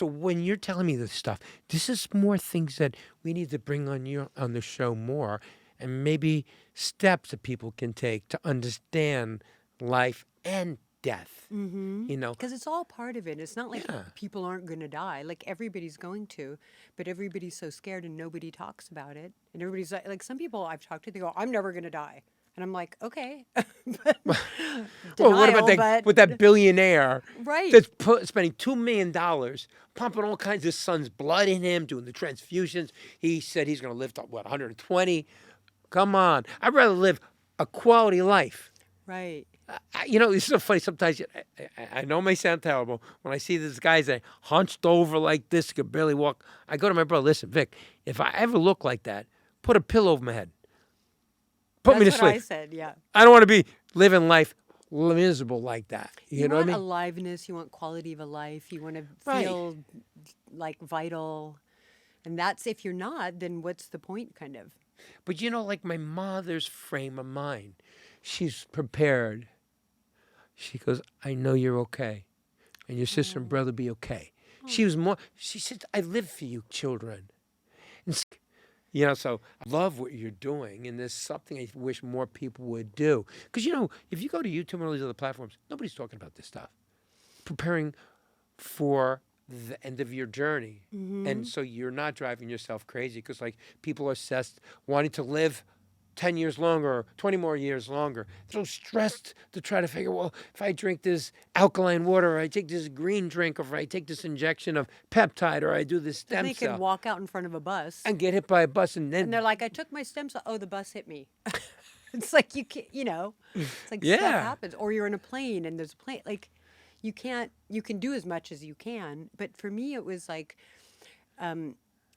So when you're telling me this stuff, this is more things that we need to bring on the show more, and maybe steps that people can take to understand life and death. Mm-hmm. You know, Because it's all part of it. It's not like yeah. people aren't going to die. Like everybody's going to, but everybody's so scared and nobody talks about it. And everybody's like some people I've talked to, they go, "I'm never going to die." And I'm like, okay, but Well, what about denial, but that billionaire right, that's spending $2 million, pumping all kinds of son's blood in him, doing the transfusions? He said he's going to live to what 120. Come on, I'd rather live a quality life. right. It's so funny. Sometimes I know it may sound terrible when I see these guys that hunched over like this, could barely walk. I go to my brother, listen, Vic, if I ever look like that, put a pillow over my head, put me That's to what I sleep. said. Yeah. I don't want to be living life miserable like that. You You know what I want mean? aliveness, you want quality of a life, you want to Right. feel like vital. And that's if you're not, then what's the point, kind of? But like my mother's frame of mind, she's prepared. She goes, I know you're okay, and your sister and Oh, brother be okay. oh. She said, I live for you, children. And so I love what you're doing, and there's something I wish more people would do. Because, if you go to YouTube and all these other platforms, nobody's talking about this stuff. Preparing for the end of your journey. Mm-hmm. And so you're not driving yourself crazy because, like, people are obsessed wanting to live 10 years longer or 20 more years longer. They're so stressed to try to figure, well, if I drink this alkaline water or I take this green drink or if I take this injection of peptide or I do this Then stem they could cell walk out in front of a bus and get hit by a bus and and they're then, like, I took my stem cell. Oh, the bus hit me. It's like you can't, it's like stuff yeah. happens. Or you're in a plane and there's a plane. Like you can't, you can do as much as you can. But for me, it was like,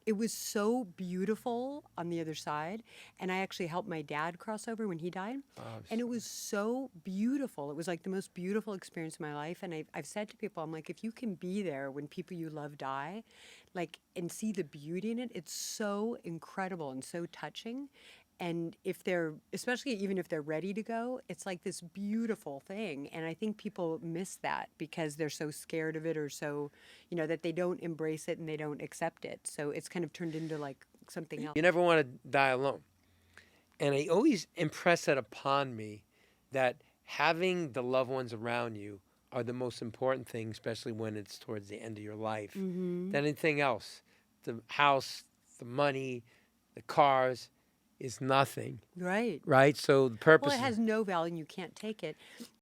it was so beautiful on the other side. And I actually helped my dad cross over when he died. Oh, And it was so beautiful. It was like the most beautiful experience of my life. And I've said to people, I'm like, if you can be there when people you love die, like, and see the beauty in it, it's so incredible and so touching. And if they're, especially even if they're ready to go, it's like this beautiful thing. And I think people miss that because they're so scared of it or so, that they don't embrace it and they don't accept it. So it's kind of turned into like something else. you never want to die alone. And I always impress that upon me that having the loved ones around you are the most important thing, especially when it's towards the end of your life, Mm-hmm. than anything else. The house, the money, the cars is nothing, Right. right? So the Well, purpose it has no value and you can't take it.